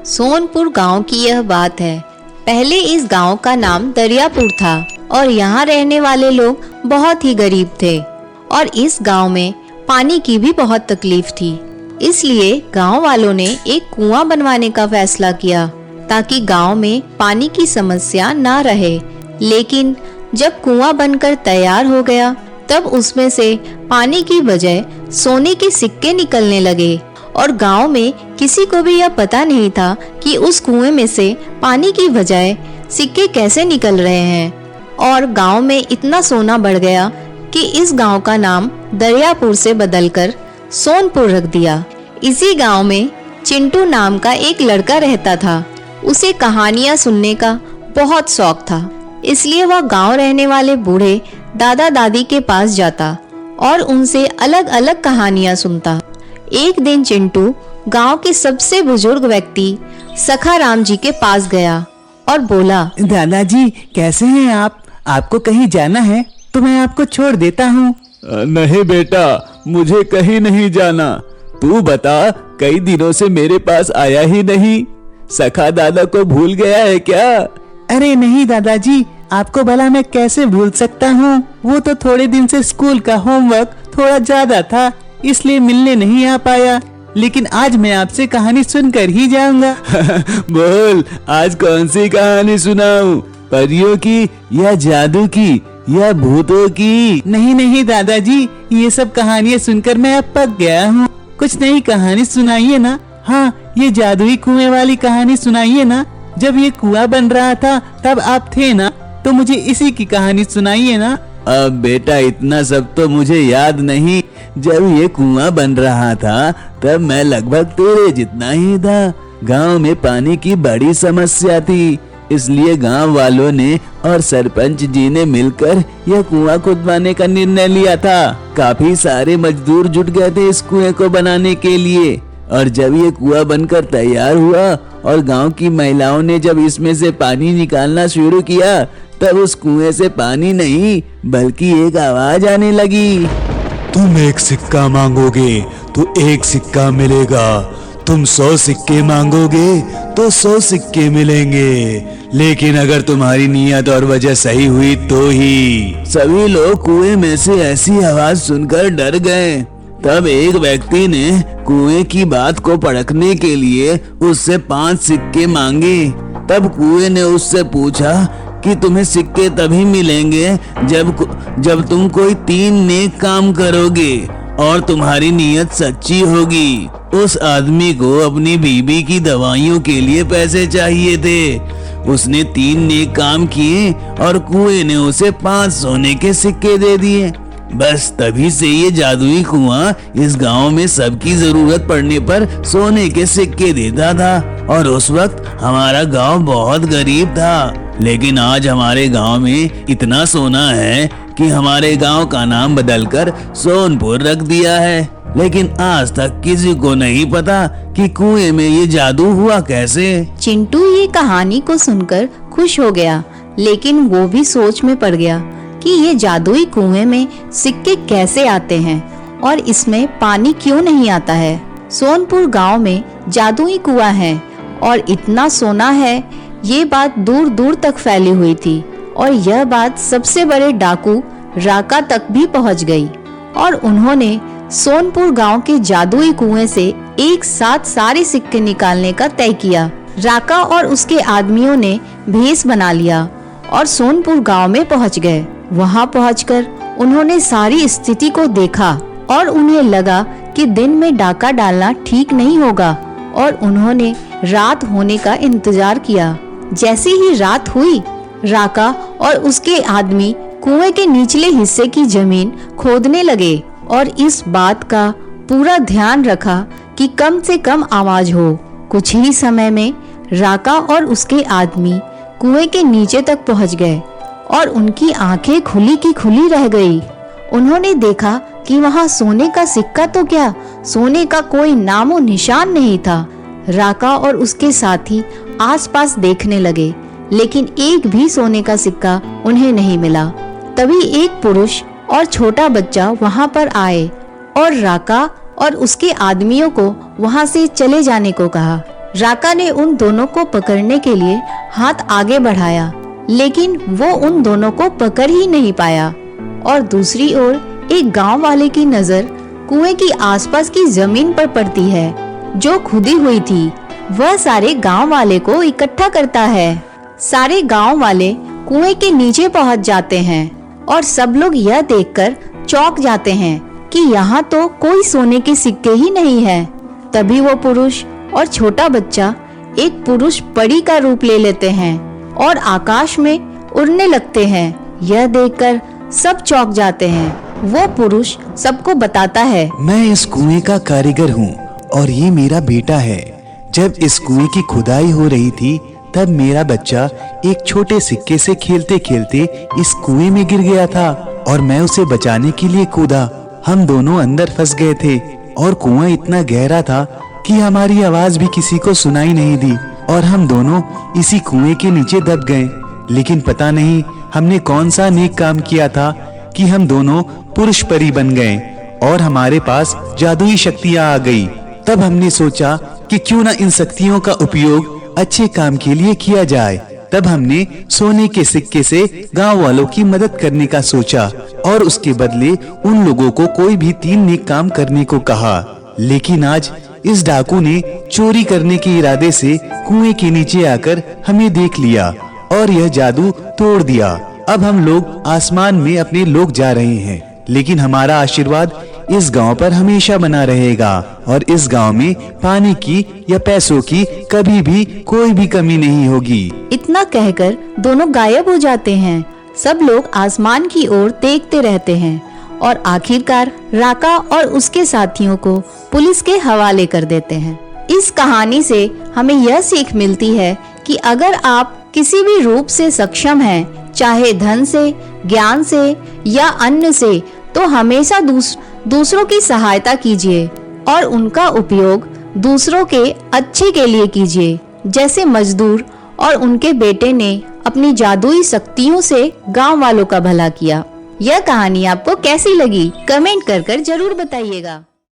सोनपुर गांव की यह बात है। पहले इस गांव का नाम दरियापुर था और यहाँ रहने वाले लोग बहुत ही गरीब थे और इस गांव में पानी की भी बहुत तकलीफ थी। इसलिए गांव वालों ने एक कुआं बनवाने का फैसला किया ताकि गांव में पानी की समस्या ना रहे। लेकिन जब कुआं बनकर तैयार हो गया तब उसमें से पानी की बजाय सोने के सिक्के निकलने लगे और गांव में किसी को भी यह पता नहीं था कि उस कुएं में से पानी की बजाय सिक्के कैसे निकल रहे हैं। और गांव में इतना सोना बढ़ गया कि इस गांव का नाम दरियापुर से बदलकर सोनपुर रख दिया। इसी गांव में चिंटू नाम का एक लड़का रहता था। उसे कहानियां सुनने का बहुत शौक था, इसलिए वह गांव रहने वाले बूढ़े दादा दादी के पास जाता और उनसे अलग अलग कहानियां सुनता। एक दिन चिंटू गांव के सबसे बुजुर्ग व्यक्ति सखाराम जी के पास गया और बोला, दादाजी कैसे हैं आप? आपको कहीं जाना है तो मैं आपको छोड़ देता हूँ। नहीं बेटा, मुझे कहीं नहीं जाना। तू बता, कई दिनों से मेरे पास आया ही नहीं। सखा दादा को भूल गया है क्या? अरे नहीं दादाजी, आपको भला मैं कैसे भूल सकता हूँ। वो तो थोड़े दिन से स्कूल का होमवर्क थोड़ा ज्यादा था, इसलिए मिलने नहीं आ पाया। लेकिन आज मैं आपसे कहानी सुनकर ही जाऊंगा। बोल, आज कौन सी कहानी सुनाऊं? परियों की या जादू की या भूतों की? नहीं दादाजी, ये सब कहानियाँ सुनकर मैं अब पक गया हूँ। कुछ नई कहानी सुनाइए ना। हाँ, ये जादुई कुएं वाली कहानी सुनाइए ना। जब ये कुआं बन रहा था तब आप थे ना, तो मुझे इसी की कहानी सुनाइए ना। अब बेटा, इतना सब तो मुझे याद नहीं। जब ये कुआं बन रहा था तब मैं लगभग तेरे जितना ही था। गांव में पानी की बड़ी समस्या थी, इसलिए गांव वालों ने और सरपंच जी ने मिलकर यह कुआं खुदवाने का निर्णय लिया था। काफी सारे मजदूर जुट गए थे इस कुएं को बनाने के लिए। और जब ये कुआं बनकर तैयार हुआ और गांव की महिलाओं ने जब इसमें से पानी निकालना शुरू किया तब उस कुएं से पानी नहीं बल्कि एक आवाज आने लगी। तुम एक सिक्का मांगोगे तो एक सिक्का मिलेगा। तुम 100 सिक्के मांगोगे तो 100 सिक्के मिलेंगे। लेकिन अगर तुम्हारी नीयत और वजह सही हुई तो ही। सभी लोग कुएं में से ऐसी आवाज सुनकर डर गए। तब एक व्यक्ति ने कुएं की बात को परखने के लिए उससे 5 सिक्के मांगे। तब कुएं ने उससे पूछा कि तुम्हें सिक्के तभी मिलेंगे जब तुम कोई 3 नेक काम करोगे और तुम्हारी नीयत सच्ची होगी। उस आदमी को अपनी बीबी की दवाइयों के लिए पैसे चाहिए थे। उसने 3 नेक काम किए और कुएं ने उसे 5 सोने के सिक्के दे दिए। बस तभी से ये जादुई कुआं इस गांव में सबकी जरूरत पड़ने पर सोने के सिक्के देता था। और उस वक्त हमारा गांव बहुत गरीब था, लेकिन आज हमारे गांव में इतना सोना है कि हमारे गांव का नाम बदलकर सोनपुर रख दिया है। लेकिन आज तक किसी को नहीं पता कि कुएं में ये जादू हुआ कैसे। चिंटू ये कहानी को सुनकर खुश हो गया, लेकिन वो भी सोच में पड़ गया कि ये जादुई कुएं में सिक्के कैसे आते हैं और इसमें पानी क्यों नहीं आता है। सोनपुर गांव में जादुई कुआं है और इतना सोना है, ये बात दूर दूर तक फैली हुई थी और यह बात सबसे बड़े डाकू राका तक भी पहुंच गई और उन्होंने सोनपुर गांव के जादुई कुएं से एक साथ सारे सिक्के निकालने का तय किया। राका और उसके आदमियों ने भेष बना लिया और सोनपुर गांव में पहुंच गए। वहां पहुंचकर उन्होंने सारी स्थिति को देखा और उन्हें लगा कि दिन में डाका डालना ठीक नहीं होगा और उन्होंने रात होने का इंतजार किया। जैसे ही रात हुई, राका और उसके आदमी कुएं के निचले हिस्से की जमीन खोदने लगे और इस बात का पूरा ध्यान रखा कि कम से कम आवाज हो। कुछ ही समय में राका और उसके आदमी कुएं के नीचे तक पहुंच गए और उनकी आंखें खुली की खुली रह गई। उन्होंने देखा कि वहां सोने का सिक्का तो क्या, सोने का कोई नामो निशान नहीं था। राका और उसके साथी आसपास देखने लगे, लेकिन एक भी सोने का सिक्का उन्हें नहीं मिला। तभी एक पुरुष और छोटा बच्चा वहां पर आए और राका और उसके आदमियों को वहां से चले जाने को कहा। राका ने उन दोनों को पकड़ने के लिए हाथ आगे बढ़ाया, लेकिन वो उन दोनों को पकड़ ही नहीं पाया। और दूसरी ओर एक गांव वाले की नजर कुएं की आसपास की जमीन पर पड़ती है जो खुदी हुई थी। वह सारे गांव वाले को इकट्ठा करता है। सारे गांव वाले कुएं के नीचे पहुंच जाते हैं और सब लोग यह देखकर चौंक जाते हैं कि यहाँ तो कोई सोने के सिक्के ही नहीं है। तभी वो पुरुष और छोटा बच्चा एक पुरुष परी का रूप ले लेते हैं और आकाश में उड़ने लगते हैं। यह देखकर सब चौंक जाते हैं। वो पुरुष सबको बताता है, मैं इस कुएं का कारीगर हूँ और ये मेरा बेटा है। जब इस कुएं की खुदाई हो रही थी तब मेरा बच्चा एक छोटे सिक्के से खेलते खेलते इस कुएं में गिर गया था और मैं उसे बचाने के लिए कूदा। हम दोनों अंदर फंस गए थे और कुआं इतना गहरा था कि हमारी आवाज भी किसी को सुनाई नहीं दी और हम दोनों इसी कुएं के नीचे दब गए। लेकिन पता नहीं हमने कौन सा नेक काम किया था कि हम दोनों पुरुष परी बन गए और हमारे पास जादुई शक्तियां आ गई। तब हमने सोचा कि क्यों ना इन शक्तियों का उपयोग अच्छे काम के लिए किया जाए। तब हमने सोने के सिक्के से गांव वालों की मदद करने का सोचा और उसके बदले उन लोगों को कोई भी 3 नेक काम करने को कहा। लेकिन आज इस डाकू ने चोरी करने के इरादे से कुएं के नीचे आकर हमें देख लिया और यह जादू तोड़ दिया। अब हम लोग आसमान में अपने लोग जा रहे हैं, लेकिन हमारा आशीर्वाद इस गांव पर हमेशा बना रहेगा और इस गांव में पानी की या पैसों की कभी भी कोई भी कमी नहीं होगी। इतना कहकर दोनों गायब हो जाते हैं। सब लोग आसमान की ओर देखते रहते हैं और आखिरकार राका और उसके साथियों को पुलिस के हवाले कर देते हैं। इस कहानी से हमें यह सीख मिलती है कि अगर आप किसी भी रूप से सक्षम हैं, चाहे धन से, ज्ञान से या अन्न से, तो हमेशा दूसरों की सहायता कीजिए और उनका उपयोग दूसरों के अच्छे के लिए कीजिए। जैसे मजदूर और उनके बेटे ने अपनी जादुई शक्तियों से गांव वालों का भला किया। यह कहानी आपको कैसी लगी? कमेंट कर जरूर बताइएगा।